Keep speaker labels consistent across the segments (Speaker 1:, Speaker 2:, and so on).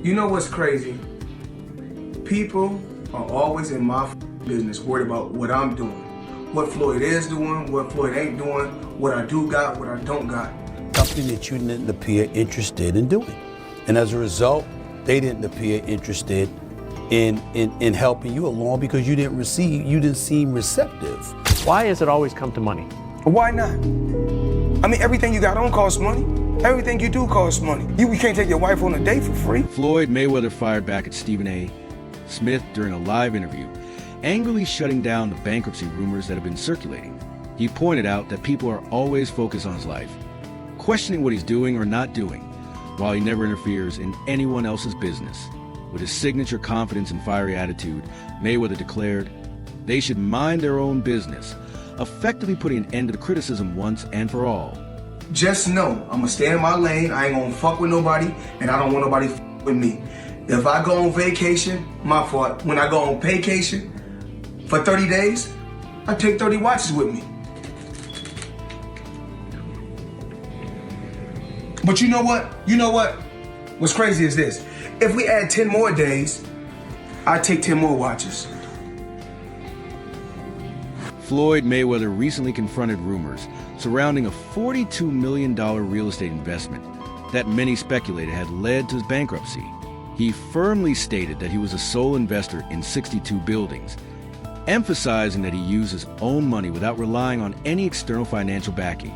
Speaker 1: You know what's crazy? People are always in my business worried about what I'm doing, what Floyd is doing, what Floyd ain't doing, what I do got, what I don't got.
Speaker 2: Something that you didn't appear interested in doing. And as a result, they didn't appear interested in helping you along because you didn't seem receptive.
Speaker 3: Why has it always come to money?
Speaker 1: Why not? I mean, everything you got on costs money. Everything you do costs money. You can't take your wife on a date for free.
Speaker 4: Floyd Mayweather fired back at Stephen A. Smith during a live interview, angrily shutting down the bankruptcy rumors that have been circulating. He pointed out that people are always focused on his life, questioning what he's doing or not doing, while he never interferes in anyone else's business. With his signature confidence and fiery attitude, Mayweather declared they should mind their own business, effectively putting an end to the criticism once and for all.
Speaker 1: Just know, I'm gonna stay in my lane, I ain't gonna fuck with nobody, and I don't want nobody with me. If I go on vacation, my fault. When I go on vacation for 30 days, I take 30 watches with me. But you know what? What's crazy is this. If we add 10 more days, I take 10 more watches.
Speaker 4: Floyd Mayweather recently confronted rumors surrounding a $42 million real estate investment that many speculated had led to his bankruptcy. He firmly stated that he was a sole investor in 62 buildings, emphasizing that he used his own money without relying on any external financial backing.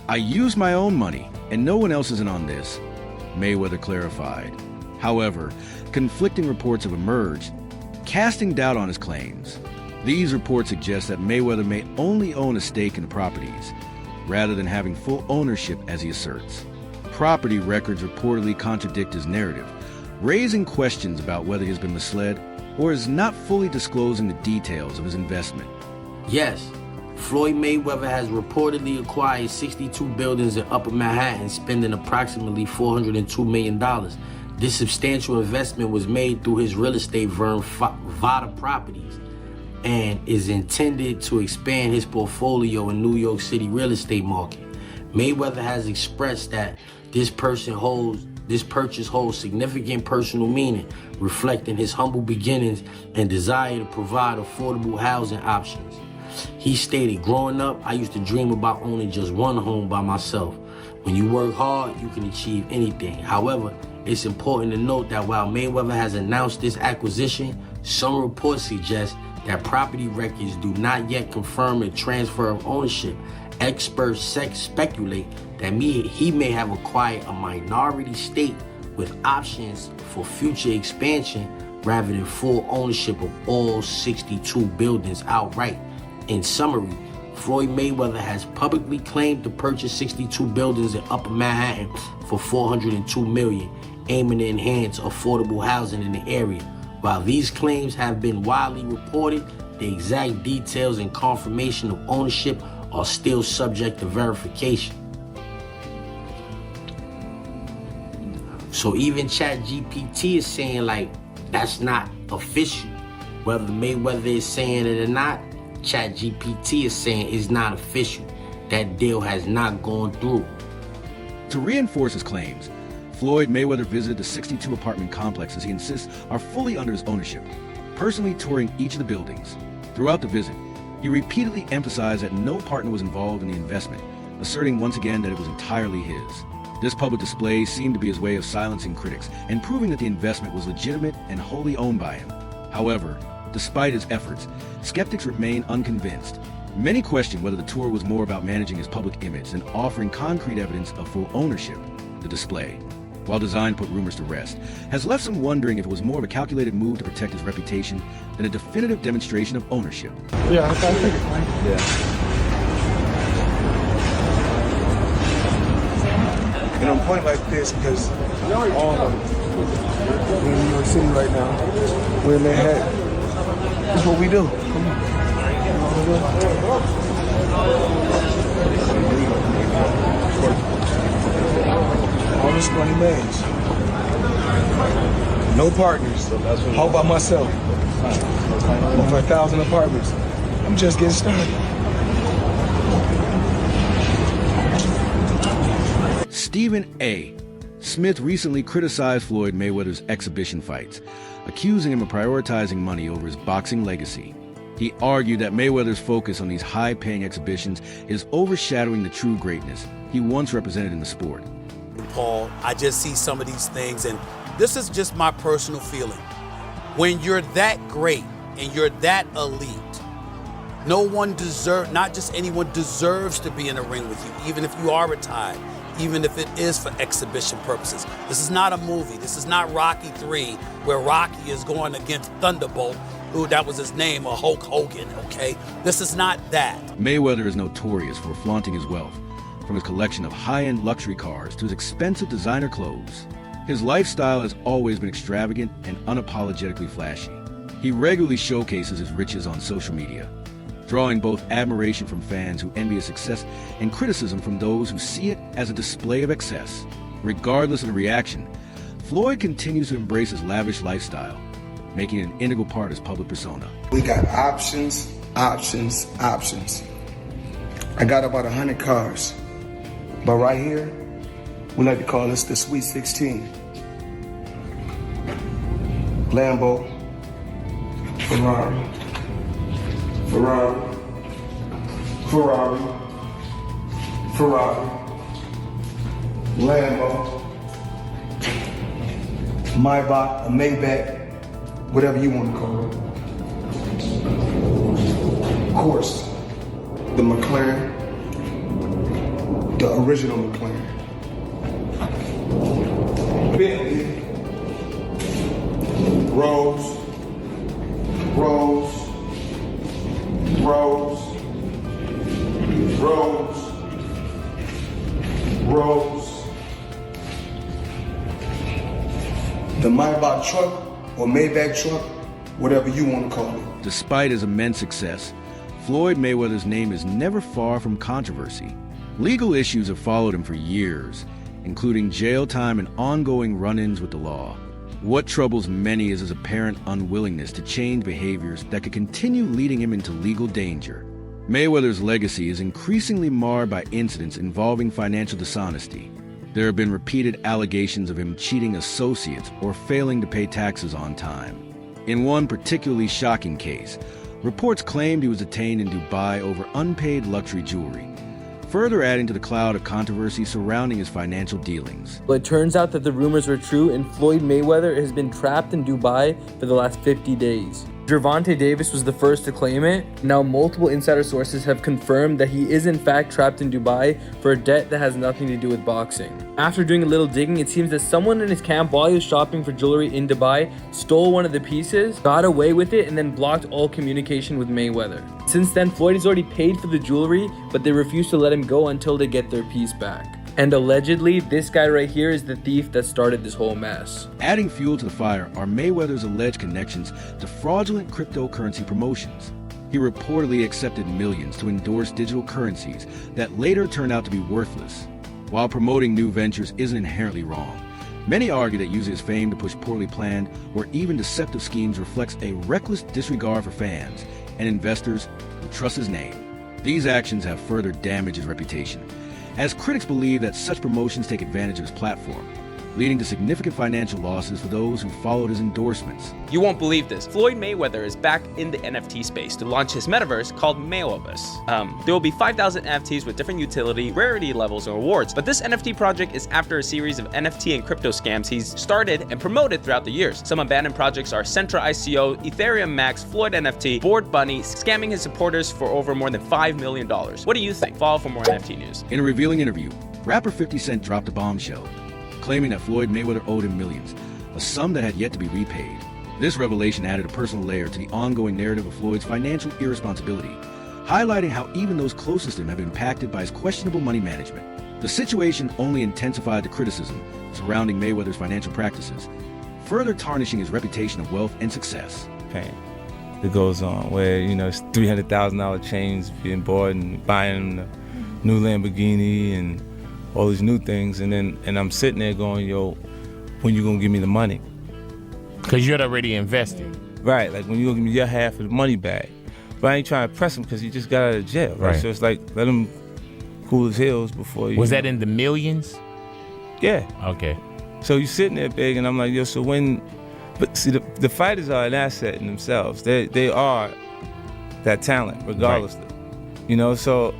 Speaker 4: "I use my own money, and no one else is in on this," Mayweather clarified. However, conflicting reports have emerged, casting doubt on his claims. These reports suggest that Mayweather may only own a stake in the properties, rather than having full ownership as he asserts. Property records reportedly contradict his narrative, raising questions about whether he has been misled or is not fully disclosing the details of his investment.
Speaker 5: Yes, Floyd Mayweather has reportedly acquired 62 buildings in Upper Manhattan, spending approximately $402 million. This substantial investment was made through his real estate firm, Vada Properties, and is intended to expand his portfolio in New York City real estate market. Mayweather has expressed that this purchase holds significant personal meaning, reflecting his humble beginnings and desire to provide affordable housing options. He stated, "Growing up, I used to dream about owning just one home by myself. When you work hard, you can achieve anything. However, it's important to note that while Mayweather has announced this acquisition, some reports suggest that property records do not yet confirm a transfer of ownership. Experts speculate that he may have acquired a minority stake with options for future expansion rather than full ownership of all 62 buildings outright." In summary, Floyd Mayweather has publicly claimed to purchase 62 buildings in Upper Manhattan for $402 million, aiming to enhance affordable housing in the area. While these claims have been widely reported, the exact details and confirmation of ownership are still subject to verification. So even ChatGPT is saying, like, that's not official. Whether Mayweather is saying it or not, ChatGPT is saying it's not official. That deal has not gone through.
Speaker 4: To reinforce his claims, Floyd Mayweather visited the 62 apartment complexes he insists are fully under his ownership, personally touring each of the buildings. Throughout the visit, he repeatedly emphasized that no partner was involved in the investment, asserting once again that it was entirely his. This public display seemed to be his way of silencing critics and proving that the investment was legitimate and wholly owned by him. However, despite his efforts, skeptics remain unconvinced. Many question whether the tour was more about managing his public image than offering concrete evidence of full ownership. The display, while designed to put rumors to rest, has left some wondering if it was more of a calculated move to protect his reputation than a definitive demonstration of ownership.
Speaker 6: Yeah, I figured.
Speaker 7: Yeah.
Speaker 1: And I'm pointing like this because we're in New York City right now. We're in Manhattan. That's what we do. Come on. All this money made. No partners. All by myself. Over 1,000 apartments. I'm just getting started.
Speaker 4: Stephen A. Smith recently criticized Floyd Mayweather's exhibition fights, accusing him of prioritizing money over his boxing legacy. He argued that Mayweather's focus on these high-paying exhibitions is overshadowing the true greatness he once represented in the sport.
Speaker 2: Paul, I just see some of these things, and this is just my personal feeling. When you're that great and you're that elite, no one deserves, not just anyone deserves to be in a ring with you, even if you are retired, even if it is for exhibition purposes. This is not a movie. This is not Rocky III, where Rocky is going against Thunderbolt, who that was his name, or Hulk Hogan, okay? This is not that.
Speaker 4: Mayweather is notorious for flaunting his wealth, from his collection of high-end luxury cars to his expensive designer clothes. His lifestyle has always been extravagant and unapologetically flashy. He regularly showcases his riches on social media, drawing both admiration from fans who envy his success and criticism from those who see it as a display of excess. Regardless of the reaction, Floyd continues to embrace his lavish lifestyle, making it an integral part of his public persona.
Speaker 1: We got options, options, options. I got about 100 cars, but right here, we like to call this the Sweet 16. Lambo, Ferrari, Ferrari, Ferrari, Ferrari, Lambo, Maybach, a Maybach, whatever you want to call it. Of course, the McLaren, the original McLaren. Bentley, Rolls, Rolls, Rolls, Rolls, Rolls. The Maybach truck or Maybach truck, whatever you want to call it.
Speaker 4: Despite his immense success, Floyd Mayweather's name is never far from controversy. Legal issues have followed him for years, including jail time and ongoing run-ins with the law. What troubles many is his apparent unwillingness to change behaviors that could continue leading him into legal danger. Mayweather's legacy is increasingly marred by incidents involving financial dishonesty. There have been repeated allegations of him cheating associates or failing to pay taxes on time. In one particularly shocking case, reports claimed he was detained in Dubai over unpaid luxury jewelry, further adding to the cloud of controversy surrounding his financial dealings.
Speaker 6: But it turns out that the rumors were true, and Floyd Mayweather has been trapped in Dubai for the last 50 days. Gervonta Davis was the first to claim it. Now multiple insider sources have confirmed that he is in fact trapped in Dubai for a debt that has nothing to do with boxing. After doing a little digging, it seems that someone in his camp, while he was shopping for jewelry in Dubai, stole one of the pieces, got away with it, and then blocked all communication with Mayweather. Since then, Floyd has already paid for the jewelry, but they refuse to let him go until they get their piece back. And allegedly, this guy right here is the thief that started this whole mess.
Speaker 4: Adding fuel to the fire are Mayweather's alleged connections to fraudulent cryptocurrency promotions. He reportedly accepted millions to endorse digital currencies that later turned out to be worthless. While promoting new ventures isn't inherently wrong, many argue that using his fame to push poorly planned or even deceptive schemes reflects a reckless disregard for fans and investors who trust his name. These actions have further damaged his reputation, as critics believe that such promotions take advantage of his platform, leading to significant financial losses for those who followed his endorsements.
Speaker 7: You won't believe this. Floyd Mayweather is back in the NFT space to launch his metaverse called Mayweverse. There will be 5,000 NFTs with different utility, rarity levels, and rewards. But this NFT project is after a series of NFT and crypto scams he's started and promoted throughout the years. Some abandoned projects are Centra ICO, Ethereum Max, Floyd NFT, Bored Bunny, scamming his supporters for over more than $5 million. What do you think? Follow for more NFT news.
Speaker 4: In a revealing interview, rapper 50 Cent dropped a bombshell, claiming that Floyd Mayweather owed him millions, a sum that had yet to be repaid. This revelation added a personal layer to the ongoing narrative of Floyd's financial irresponsibility, highlighting how even those closest to him have been impacted by his questionable money management. The situation only intensified the criticism surrounding Mayweather's financial practices, further tarnishing his reputation of wealth and success.
Speaker 8: Pain that goes on, where, you know, it's $300,000 chains being bought and buying a new Lamborghini and all these new things, and I'm sitting there going, yo, when you gonna give me the money?
Speaker 9: Because you're already invested.
Speaker 8: Right, like when you gonna give me your half of the money back. But I ain't trying to press him because he just got out of jail, right? So it's like, let him cool his heels before you...
Speaker 9: Was that in the millions?
Speaker 8: Yeah.
Speaker 9: Okay.
Speaker 8: So you sitting there big, and I'm like, yo, so when, but see, the fighters are an asset in themselves. They are that talent, regardless.
Speaker 9: Right.
Speaker 8: You know, so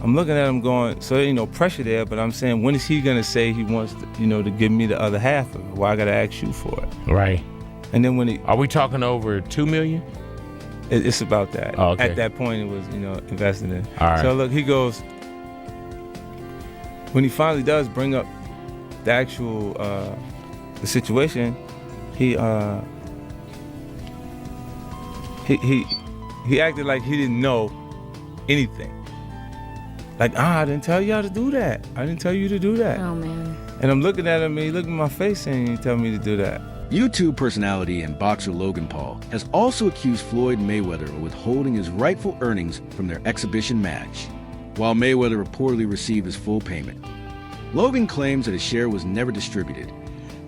Speaker 8: I'm looking at him going, so there ain't no pressure there, but I'm saying, when is he gonna say he wants to, you know, to give me the other half of it? Why I gotta ask you for it?
Speaker 9: Right.
Speaker 8: And then when he,
Speaker 9: Are we talking over $2 million?
Speaker 8: it's about that.
Speaker 9: Oh, okay.
Speaker 8: At that point, it was, you know, invested in.
Speaker 9: All right.
Speaker 8: So look, he goes, when he finally does bring up the actual, the situation, he acted like he didn't know anything. Like, I didn't tell y'all to do that. I didn't tell you to do that.
Speaker 10: Oh, man.
Speaker 8: And I'm looking at him, and he looked in my face saying, you tell me to do that.
Speaker 4: YouTube personality and boxer Logan Paul has also accused Floyd Mayweather of withholding his rightful earnings from their exhibition match, while Mayweather reportedly received his full payment. Logan claims that his share was never distributed,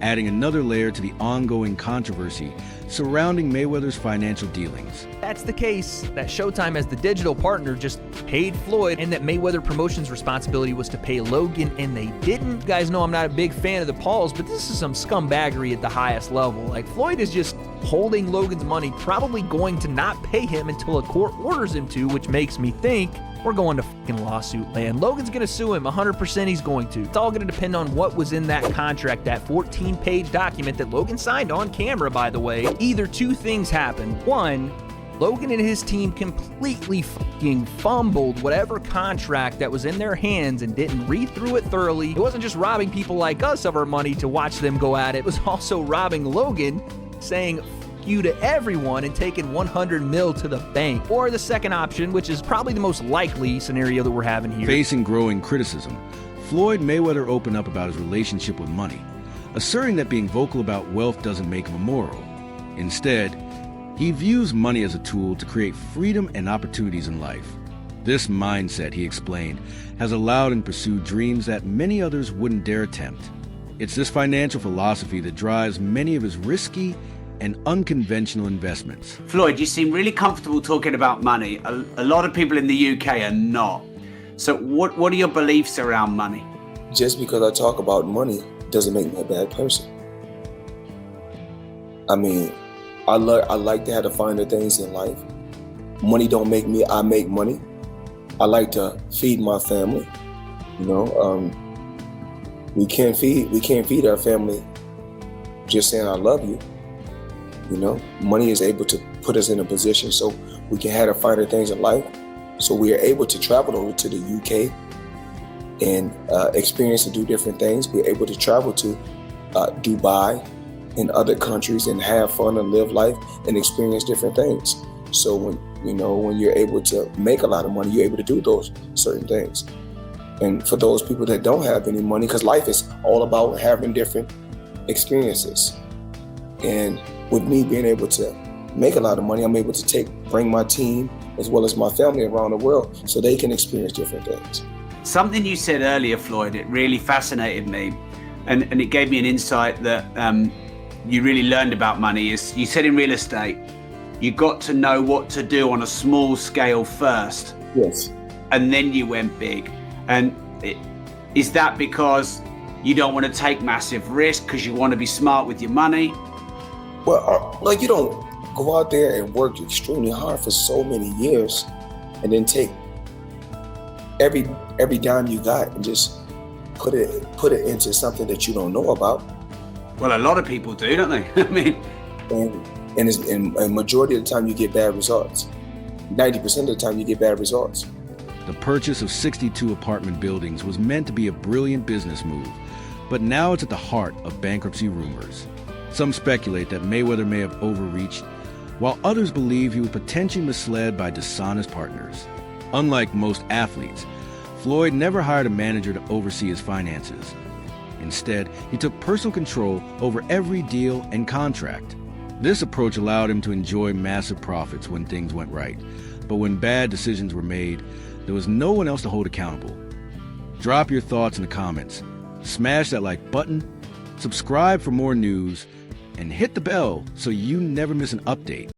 Speaker 4: adding another layer to the ongoing controversy surrounding Mayweather's financial dealings.
Speaker 6: That's the case that Showtime, as the digital partner, just paid Floyd, and that Mayweather Promotions' responsibility was to pay Logan, and they didn't. You guys know I'm not a big fan of the Pauls, but this is some scumbaggery at the highest level. Like, Floyd is just holding Logan's money, probably going to not pay him until a court orders him to, which makes me think we're going to fucking lawsuit land. Logan's gonna sue him, 100% he's going to. It's all gonna depend on what was in that contract, that 14-page document that Logan signed on camera, by the way. Either two things happen. One, Logan and his team completely fucking fumbled whatever contract that was in their hands and didn't read through it thoroughly. It wasn't just robbing people like us of our money to watch them go at it. It was also robbing Logan, saying you to everyone and taking 100 mil to the bank. Or the second option, which is probably the most likely scenario that we're having here.
Speaker 4: Facing growing criticism, Floyd Mayweather opened up about his relationship with money, asserting that being vocal about wealth doesn't make him immoral. Instead, he views money as a tool to create freedom and opportunities in life. This mindset, he explained, has allowed him to pursue dreams that many others wouldn't dare attempt. It's this financial philosophy that drives many of his risky and unconventional investments.
Speaker 11: Floyd, you seem really comfortable talking about money. A lot of people in the UK are not. So what are your beliefs around money?
Speaker 12: Just because I talk about money doesn't make me a bad person. I mean, I like to have the finer things in life. Money don't make me, I make money. I like to feed my family. You know, we can't feed our family just saying I love you. You know, money is able to put us in a position so we can have the finer things in life. So we are able to travel over to the UK and experience and do different things. We're able to travel to Dubai and other countries and have fun and live life and experience different things. So when you're able to make a lot of money, you're able to do those certain things. And for those people that don't have any money, because life is all about having different experiences. And with me being able to make a lot of money, I'm able to bring my team as well as my family around the world so they can experience different things.
Speaker 11: Something you said earlier, Floyd, it really fascinated me. And it gave me an insight that you really learned about money. Is you said in real estate, you got to know what to do on a small scale first.
Speaker 12: Yes.
Speaker 11: And then you went big. And is that because you don't want to take massive risk because you want to be smart with your money?
Speaker 12: Well, like, you don't go out there and work extremely hard for so many years and then take every dime you got and just put it into something that you don't know about.
Speaker 11: Well, a lot of people do, don't they? I mean,
Speaker 12: and a majority of the time you get bad results. 90% of the time you get bad results.
Speaker 4: The purchase of 62 apartment buildings was meant to be a brilliant business move, but now it's at the heart of bankruptcy rumors. Some speculate that Mayweather may have overreached, while others believe he was potentially misled by dishonest partners. Unlike most athletes, Floyd never hired a manager to oversee his finances. Instead, he took personal control over every deal and contract. This approach allowed him to enjoy massive profits when things went right, but when bad decisions were made, there was no one else to hold accountable. Drop your thoughts in the comments, smash that like button, subscribe for more news, and hit the bell so you never miss an update.